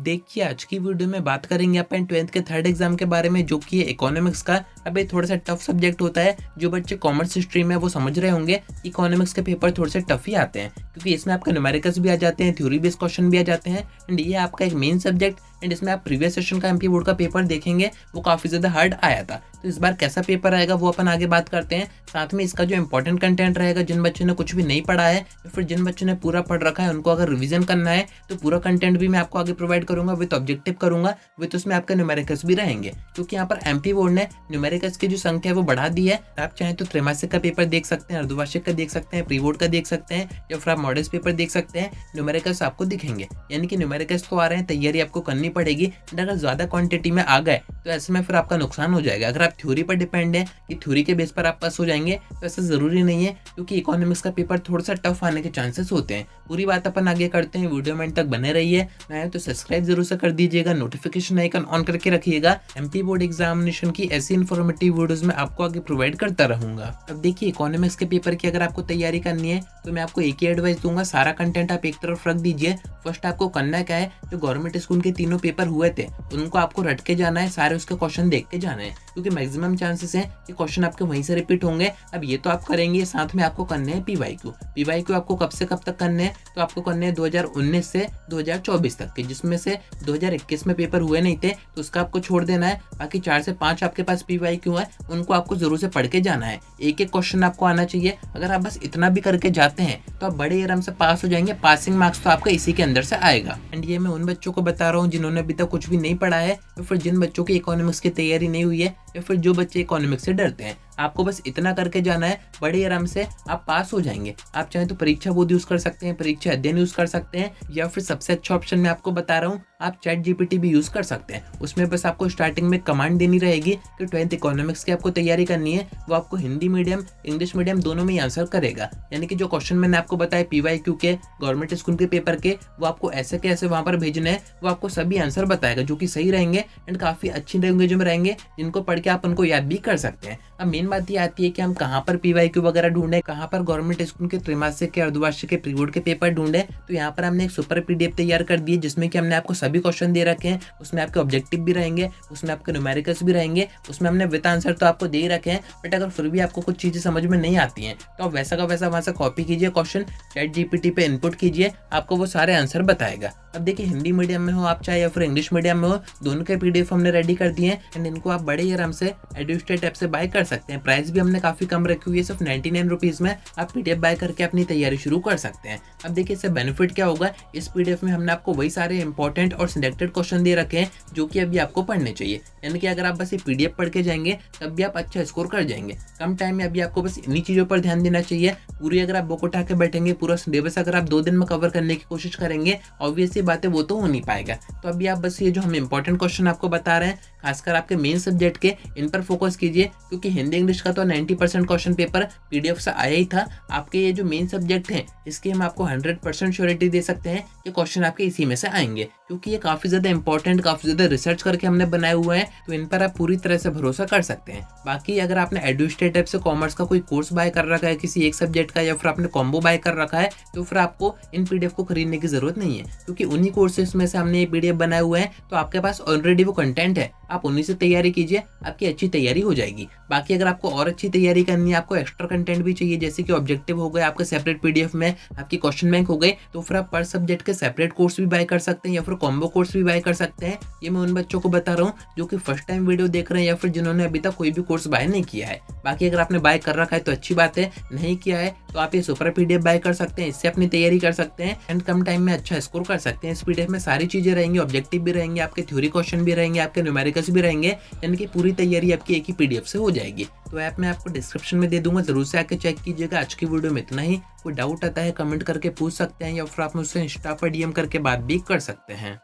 देखिए, आज की वीडियो में बात करेंगे अपन 12th के थर्ड एग्जाम के बारे में, जो कि है इकोनॉमिक्स का। अब ये थोड़ा सा टफ सब्जेक्ट होता है। जो बच्चे कॉमर्स स्ट्रीम में वो समझ रहे होंगे इकोनॉमिक्स के पेपर थोड़े से टफ ही आते हैं, क्योंकि इसमें आपके न्यूमेरिकल्स भी आ जाते हैं, थ्योरी बेस्ड क्वेश्चन भी आ जाते हैं। एंड ये आपका एक मेन सब्जेक्ट। एंड इसमें आप प्रीवियस सेशन का एमपी बोर्ड का पेपर देखेंगे, वो काफ़ी ज़्यादा हार्ड आया था। तो इस बार कैसा पेपर आएगा वो अपन आगे बात करते हैं। साथ में इसका जो इंपॉर्टेंट कंटेंट रहेगा, जिन बच्चों ने कुछ भी नहीं पढ़ा है या फिर जिन बच्चों ने पूरा पढ़ रखा है, उनको अगर रिवीजन करना है तो पूरा कंटेंट भी मैं आपको आगे प्रोवाइड करूंगा विद ऑब्जेक्टिव करूंगा, विद उसमें आपके न्यूमेरिकल्स भी रहेंगे। क्योंकि यहाँ पर एमपी बोर्ड ने न्यूमेरिकल्स की जो संख्या है वो बढ़ा दी है। आप चाहें तो त्रैमासिक का पेपर देख सकते हैं, अर्धवार्षिक का देख सकते हैं, प्री बोर्ड का देख सकते हैं, या फिर आप मॉडल्स पेपर देख सकते हैं। न्यूमेरिकल्स आपको दिखेंगे, यानी कि न्यूमेरिकल्स तो आ रहे हैं, तैयारी आपको करनी पड़ेगी। अगर ज़्यादा क्वांटिटी में आ गए तो ऐसे में फिर आपका नुकसान हो जाएगा। अगर आप थ्योरी पर डिपेंड है कि थ्योरी के बेस पर आप पास हो जाएंगे, तो ऐसा ज़रूरी नहीं है, क्योंकि इकोनॉमिक्स का पेपर थोड़ा सा टफ आने के चांसेस होते हैं। पूरी बात अपन आगे करते हैं, वीडियो में तक बने रहिए। मैं तो सब्सक्राइब जरूर से कर दीजिएगा, नोटिफिकेशन आइकन ऑन करके रखिएगा। एमपी बोर्ड एग्जामिनेशन की ऐसी इन्फॉर्मेटिव वीडियोस में आपको आगे प्रोवाइड करता रहूंगा। अब देखिए, इकोनॉमिक्स के पेपर की अगर आपको तैयारी करनी है तो मैं आपको एक ही एडवाइस दूंगा, सारा कंटेंट आप एक तरफ रख दीजिए। फर्स्ट आपको करना क्या है, जो गवर्नमेंट स्कूल के तीनों पेपर हुए थे उनको आपको रट के जाना है, सारे उसके क्वेश्चन देख के जाना है, क्योंकि मैक्सिमम चांसेस हैं कि क्वेश्चन आपके वहीं से रिपीट होंगे। अब ये तो आप करेंगे, साथ में आपको करने हैं पीवाईक्यू आपको कब से कब तक करने हैं, तो आपको करने हैं 2019 से 2024 तक के, जिसमें से 2021 में पेपर हुए नहीं थे तो उसका आपको छोड़ देना है। बाकी 4 से 5 आपके पास पीवाईक्यू है, उनको आपको जरूर से पढ़ के जाना है। एक एक क्वेश्चन आपको आना चाहिए। अगर आप बस इतना भी करके जाते हैं तो आप बड़े आराम से पास हो जाएंगे। पासिंग मार्क्स तो आपका इसी के अंदर से आएगा। एंड ये मैं उन बच्चों को बता रहा हूँ जिन्होंने अभी तक कुछ भी नहीं पढ़ा है, या फिर जिन बच्चों की इकोनॉमिक्स की तैयारी नहीं हुई है, या फिर जो बच्चे इकोनॉमिक्स से डरते हैं। आपको बस इतना करके जाना है, बड़े आराम से आप पास हो जाएंगे। आप चाहें तो परीक्षा बोध यूज कर सकते हैं, परीक्षा अध्ययन यूज कर सकते हैं, या फिर सबसे अच्छा ऑप्शन मैं आपको बता रहा हूँ, आप चैट जीपीटी भी यूज कर सकते हैं। उसमें बस आपको स्टार्टिंग में कमांड देनी रहेगी कि 12th इकोनॉमिक्स की आपको तैयारी करनी है। वो आपको हिंदी मीडियम इंग्लिश मीडियम दोनों में ही आंसर करेगा। यानी कि जो क्वेश्चन मैंने आपको बताया पीवाईक्यू के, गवर्नमेंट स्कूल के पेपर के, वो आपको ऐसे के ऐसे वहां पर भेजने हैं। वो आपको सभी आंसर बताएगा जो कि सही रहेंगे एंड काफी अच्छी लैंग्वेज में रहेंगे, जिनको पढ़ के आप उनको याद भी कर सकते हैं। अब मेन बात ये आती है कि हम कहाँ पर पीवाईक्यू वगैरह ढूंढे, कहाँ पर गवर्नमेंट स्कूल के त्रैमासिक के, अर्धवार्षिक के, प्री बोर्ड के पेपर ढूंढे। तो यहाँ पर हमने एक सुपर पीडीएफ तैयार कर दी है, जिसमें कि हमने आपको सभी क्वेश्चन दे रखे हैं। उसमें आपके ऑब्जेक्टिव भी रहेंगे, उसमें आपके न्यूमेरिकल्स भी रहेंगे, उसमें हमने विद आंसर तो आपको दे ही रखे हैं। बट अगर फिर भी आपको कुछ चीजें समझ में नहीं आती हैं तो आप वैसा का वैसा वहां से कॉपी कीजिए, क्वेश्चन चैट जीपीटी पे इनपुट कीजिए, आपको वो सारे आंसर बताएगा। अब देखिए, हिंदी मीडियम में हो आप चाहे या फिर इंग्लिश मीडियम में हो, दोनों के पीडीएफ हमने रेडी कर दिए हैं। एंड इनको आप बड़े ही आराम से एडुस्टेट ऐप से बाय कर सकते हैं। प्राइस भी हमने काफी कम रखी हुई है, सिर्फ 99 रुपीज में आप पीडीएफ बाय करके अपनी तैयारी शुरू कर सकते हैं। अब देखिए, इससे बेनिफिट क्या होगा, इस पीडीएफ में हमने आपको वही सारे इंपॉर्टेंट और सिलेक्टेड क्वेश्चन दे रखे हैं जो कि अभी आपको पढ़ने चाहिए। यानी कि अगर आप बस ये पीडीएफ पढ़ के जाएंगे तब भी आप अच्छा स्कोर कर जाएंगे। कम टाइम में अभी आपको बस इन्हीं चीजों पर ध्यान देना चाहिए। पूरी अगर आप बुक उठा के बैठेंगे, पूरा सिलेबस अगर आप 2 दिन में कवर करने की कोशिश करेंगे, ऑब्वियसली बात है वो तो हो नहीं पाएगा। तो अभी आप बस ये जो हम इंपॉर्टेंट क्वेश्चन आपको बता रहे हैं, खासकर आपके मेन सब्जेक्ट के, इन पर फोकस कीजिए। क्योंकि हिंदी इंग्लिश का तो 90% क्वेश्चन पेपर पीडीएफ से आया ही था। आपके ये जो मेन सब्जेक्ट हैं, इसके हम आपको 100% श्योरिटी दे सकते हैं कि क्वेश्चन आपके इसी में से आएंगे, क्योंकि ये काफी ज्यादा इंपॉर्टेंट, काफी ज्यादा रिसर्च करके हमने बनाए हुए हैं। तो इन पर आप पूरी तरह से भरोसा कर सकते हैं। बाकी अगर आपने एडुस्टेट ऐप से कॉमर्स का कोई कोर्स बाय कर रखा है किसी एक सब्जेक्ट का, या फिर आपने कॉम्बो बाय कर रखा है, तो फिर आपको इन पीडीएफ को खरीदने की जरूरत नहीं है, क्योंकि उन्हीं कोर्सेज में से हमने ये पीडीएफ बनाए हुए हैं। तो आपके पास ऑलरेडी वो कंटेंट है, आप उन्हीं से तैयारी कीजिए, आपकी अच्छी तैयारी हो जाएगी। बाकी अगर आपको और अच्छी तैयारी करनी है, आपको एक्स्ट्रा कंटेंट भी चाहिए, जैसे कि ऑब्जेक्टिव हो गए आपके सेपरेट पीडीएफ में, आपकी क्वेश्चन बैंक हो गए, तो फिर आप पर सब्जेक्ट के सेपरेट कोर्स भी बाय कर सकते हैं, या फिर कॉम्बो कोर्स भी बाय कर सकते हैं। ये मैं उन बच्चों को बता रहा हूँ जो कि फर्स्ट टाइम वीडियो देख रहे हैं, या फिर जिन्होंने अभी तक कोई भी कोर्स बाय नहीं किया है। बाकी अगर आपने बाय कर रखा है तो अच्छी बात है, नहीं किया है तो आप ये सुपर पीडीएफ बाय कर सकते हैं, इससे अपनी तैयारी कर सकते हैं एंड कम टाइम में अच्छा स्कोर कर सकते हैं। इस पीडीएफ में सारी चीजें रहेंगी, ऑब्जेक्टिव भी रहेंगे, आपके थ्योरी क्वेश्चन भी रहेंगे, आपके न्यूमेरिकल्स भी रहेंगे, यानी कि पूरी तैयारी आपकी एक ही पीडीएफ से हो जाएगी। तो ऐप मैं आपको डिस्क्रिप्शन में दे दूंगा, जरूर से आके चेक कीजिएगा। आज की वीडियो में इतना ही। कोई डाउट आता है कमेंट करके पूछ सकते हैं, या फिर आप मुझसे इंस्टा पर डीएम करके बात भी कर सकते हैं।